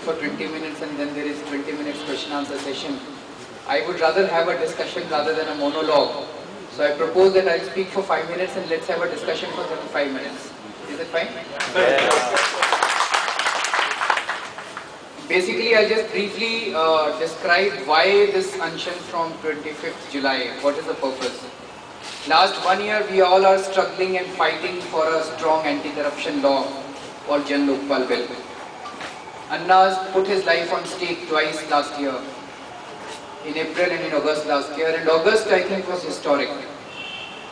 for 20 minutes and then there is 20 minutes question answer session. I would rather have a discussion rather than a monologue. So I propose that I'll speak for 5 minutes and let's have a discussion for 35 minutes. Is it fine? Basically, I'll just briefly describe why this Anshan from 25th July. What is the purpose? Last 1 year, we all are struggling and fighting for a strong anti-corruption law called Jan Lokpal Bill. Anna's put his life on stake twice last year, in April and in August last year. And August, I think, was historic.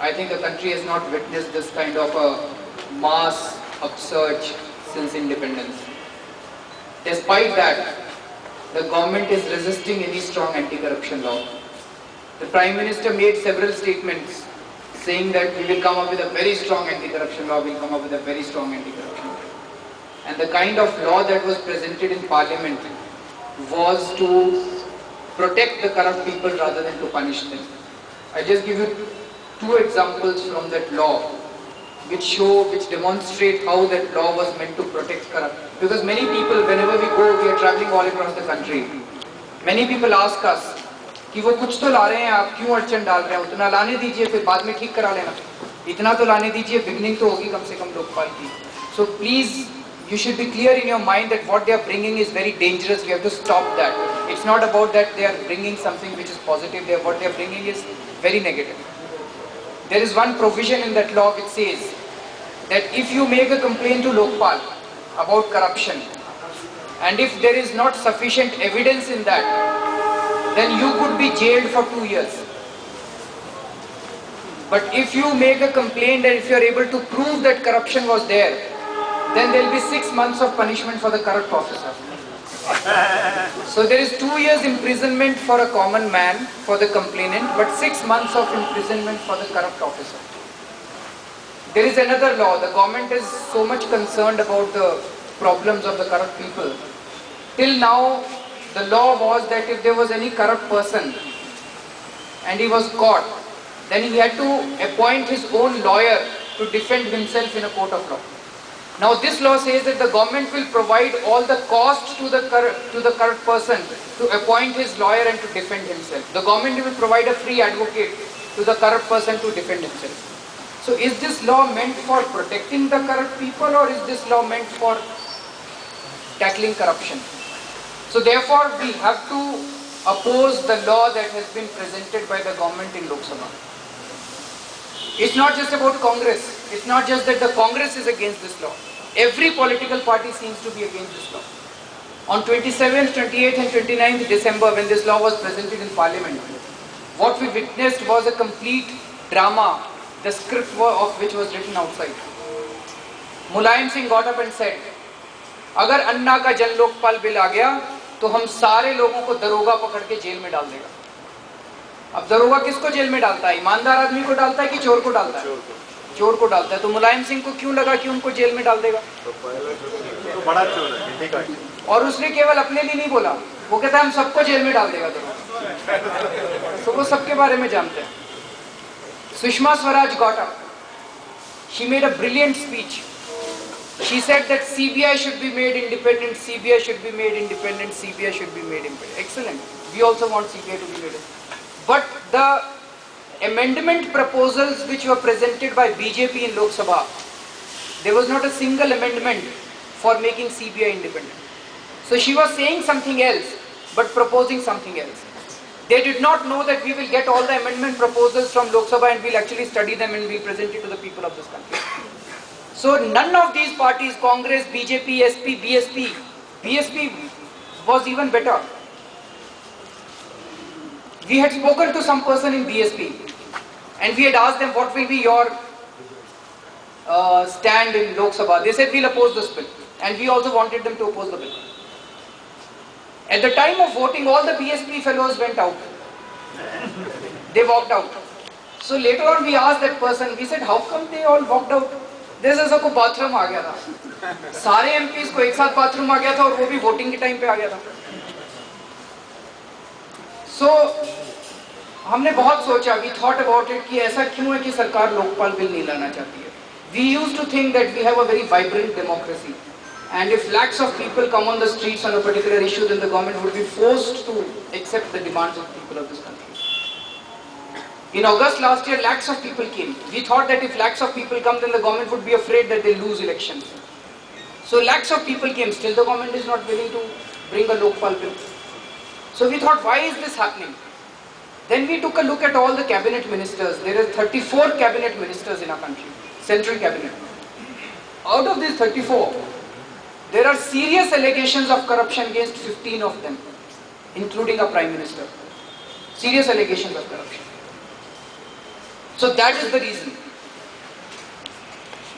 I think the country has not witnessed this kind of a mass upsurge since independence. Despite that, the government is resisting any strong anti-corruption law. The Prime Minister made several statements saying that we will come up with a very strong anti-corruption law, we will come up with a very strong anti-corruption law. And the kind of law that was presented in Parliament was to protect the corrupt people rather than to punish them. I just give you 2 examples from that law which demonstrate how that law was meant to protect corrupt. Because many people, whenever we go, we are traveling all across the country. Many people ask us कि वो कुछ तो ला रहे हैं, आप क्यों अड़चन डाल रहे हैं, उतना लाने दीजिए, फिर बाद में ठीक करा लेना, इतना तो लाने दीजिए, बिगनिंग तो होगी कम से कम लोकपाल की. So please, you should be clear in your mind that what they are bringing is very dangerous. We have to stop that. It's not about that they are bringing something which is positive. What they are bringing is very negative. There is one provision in that law which says that if you make a complaint to Lokpal about corruption, and if there is not sufficient evidence in that, then you could be jailed for 2 years. But if you make a complaint and if you are able to prove that corruption was there, then there will be 6 months of punishment for the corrupt officer. So there is 2 years imprisonment for a common man, for the complainant, but 6 months of imprisonment for the corrupt officer. There is another law. The government is so much concerned about the problems of the corrupt people. Till now, the law was that if there was any corrupt person and he was caught, then he had to appoint his own lawyer to defend himself in a court of law. Now this law says that the government will provide all the costs to the corrupt person to appoint his lawyer and to defend himself. The government will provide a free advocate to the corrupt person to defend himself. So is this law meant for protecting the corrupt people, or is this law meant for tackling corruption? So therefore we have to oppose the law that has been presented by the government in Lok Sabha. It's not just about Congress. It's not just that the Congress is against this law. Every political party seems to be against this law. On 27th, 28th and 29th December, when this law was presented in Parliament, what we witnessed was a complete drama, the script of which was written outside. Mulayam Singh got up and said, अगर अन्ना का जन Lokpal bill आ गया तो हम सारे लोगों को दरोगा पकड़ के जेल में डाल देगा. अब दरोगा किसको जेल में डालता है? ईमानदार आदमी को डालता है कि चोर को डालता है? चोर को डालता है. तो मुलायम सिंह को क्यों लगा कि उनको जेल में डाल देगा? तो बड़ा चोर है. और उसने केवल अपने लिए नहीं बोला, वो कहता है हम सबको जेल में डाल देगा दरोगा. तो वो सबके बारे में जानते हैं. Sushma Swaraj got up. She made a brilliant speech. She said that CBI should be made independent, CBI should be made independent, CBI should be made independent. Excellent. We also want CBI to be made independent. But the amendment proposals which were presented by BJP in Lok Sabha, there was not a single amendment for making CBI independent. So she was saying something else, but proposing something else. They did not know that we will get all the amendment proposals from Lok Sabha and we'll actually study them and we'll present it to the people of this country. So none of these parties, Congress, BJP, SP, BSP was even better. We had spoken to some person in BSP and we had asked them what will be your stand in Lok Sabha. They said we'll oppose this bill, and we also wanted them to oppose the bill. At the time of voting, all the BSP fellows went out. They walked out. So later on we asked that person, we said how come they all walked out? There is a bathroom आ गया था. सारे MPs को एक साथ bathroom आ गया था और वो भी वोटिंग के टाइम पे आ गया था. So हमने बहुत सोचा, we thought about it कि ऐसा क्यों है कि सरकार लोकपाल बिल नहीं लाना चाहती है. We used to think that we have a very vibrant democracy. And if lakhs of people come on the streets on a particular issue, then the government would be forced to accept the demands of the people of this country. In August last year, lakhs of people came. We thought that if lakhs of people come, then the government would be afraid that they lose elections. So lakhs of people came, still the government is not willing to bring a Lokpal bill. So we thought, why is this happening? Then we took a look at all the cabinet ministers. There are 34 cabinet ministers in our country, central cabinet. Out of these 34, there are serious allegations of corruption against 15 of them, including a prime minister. Serious allegations of corruption. So that is the reason.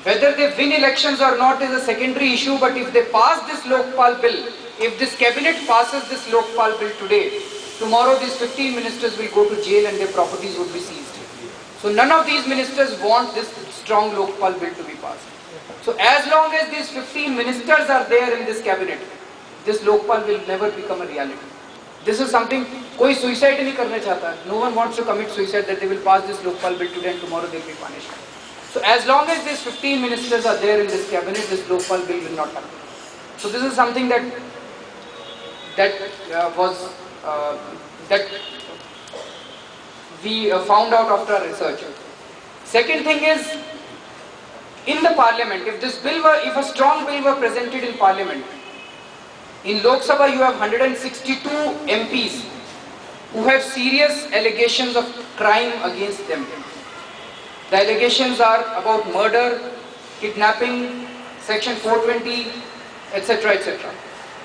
Whether they win elections or not is a secondary issue, but if they pass this Lokpal bill, if this cabinet passes this Lokpal bill today, tomorrow these 15 ministers will go to jail and their properties would be seized. So none of these ministers want this strong Lokpal bill to be passed. So as long as these 15 ministers are there in this cabinet, this Lokpal will never become a reality. This is something, koi suicide nahi karna chahta. No one wants to commit suicide that they will pass this Lokpal bill today and tomorrow they will be punished. So as long as these 15 ministers are there in this cabinet, this Lokpal bill will not happen. So this is something that we found out after our research. Second thing is, in the parliament, if a strong bill were presented in parliament, in Lok Sabha you have 162 MPs who have serious allegations of crime against them. The allegations are about murder, kidnapping, section 420, etc., etc.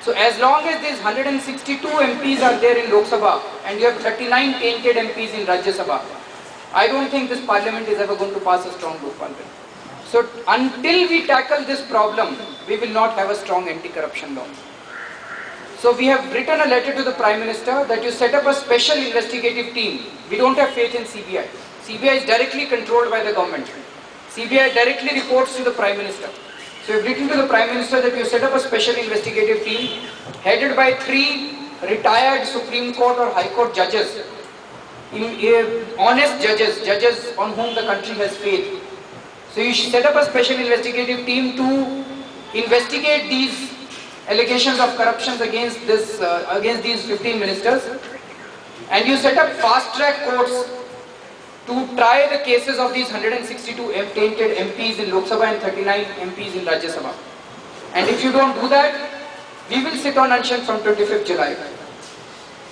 So as long as these 162 MPs are there in Lok Sabha and you have 39 tainted MPs in Rajya Sabha, I don't think this parliament is ever going to pass a strong Lokpal bill. So until we tackle this problem, we will not have a strong anti-corruption law. So we have written a letter to the Prime Minister that you set up a special investigative team. We don't have faith in CBI. CBI is directly controlled by the government. CBI directly reports to the Prime Minister. So we have written to the Prime Minister that you set up a special investigative team headed by 3 retired Supreme Court or High Court judges, honest judges on whom the country has faith. So you should set up a special investigative team to investigate these allegations of corruption against these 15 ministers, and you set up fast-track courts to try the cases of these 162 tainted MPs in Lok Sabha and 39 MPs in Rajya Sabha. And if you don't do that, we will sit on unction from 25th July.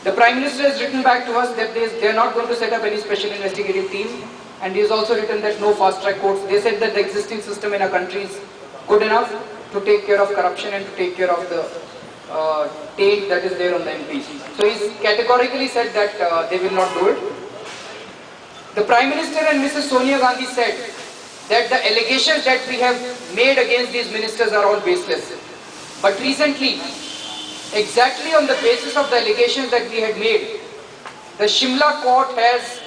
The Prime Minister has written back to us that they are not going to set up any special investigative team, and he has also written that no fast-track courts. They said that the existing system in our country is good enough to take care of corruption and to take care of the taint that is there on the MPs. So he's categorically said that they will not do it. The Prime Minister and Mrs. Sonia Gandhi said that the allegations that we have made against these ministers are all baseless. But recently, exactly on the basis of the allegations that we had made, the Shimla court has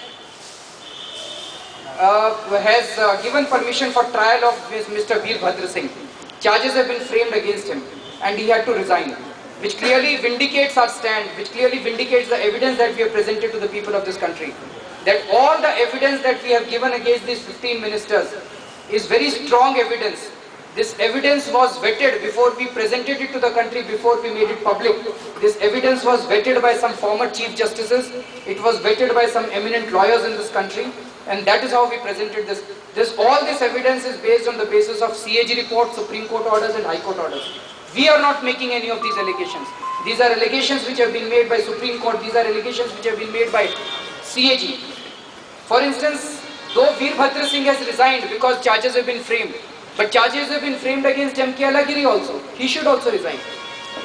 given permission for trial of Mr. Veerbhadra Singh. Charges have been framed against him and he had to resign, which clearly vindicates our stand, which clearly vindicates the evidence that we have presented to the people of this country. That all the evidence that we have given against these 15 ministers is very strong evidence. This evidence was vetted before we presented it to the country, before we made it public. This evidence was vetted by some former chief justices. It was vetted by some eminent lawyers in this country. And that is how we presented this. All this evidence is based on the basis of CAG reports, Supreme Court orders and High Court orders. We are not making any of these allegations. These are allegations which have been made by Supreme Court. These are allegations which have been made by CAG. For instance, though Veerbhadra Singh has resigned because charges have been framed, but charges have been framed against M.K. Alagiri also. He should also resign.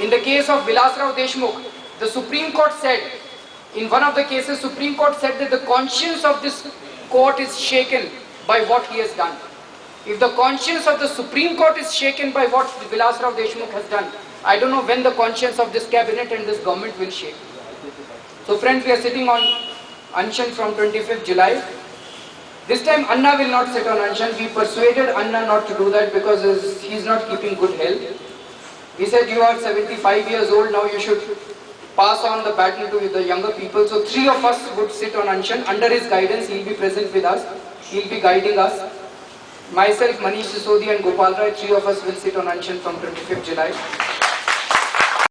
In the case of Vilas Rao Deshmukh, the Supreme Court said, in one of the cases, Supreme Court said that the conscience of this court is shaken by what he has done. If the conscience of the Supreme Court is shaken by what Vilas Rao Deshmukh has done, I don't know when the conscience of this cabinet and this government will shake. So friends, we are sitting on Anshan from 25th July. This time Anna will not sit on Anshan. We persuaded Anna not to do that because he is not keeping good health. We said, you are 75 years old, now you should pass on the baton to the younger people. So 3 of us would sit on Anshan. Under his guidance, he will be present with us. He will be guiding us. Myself, Manish Sisodi and Gopal Rai, three of us will sit on unction from 25th July.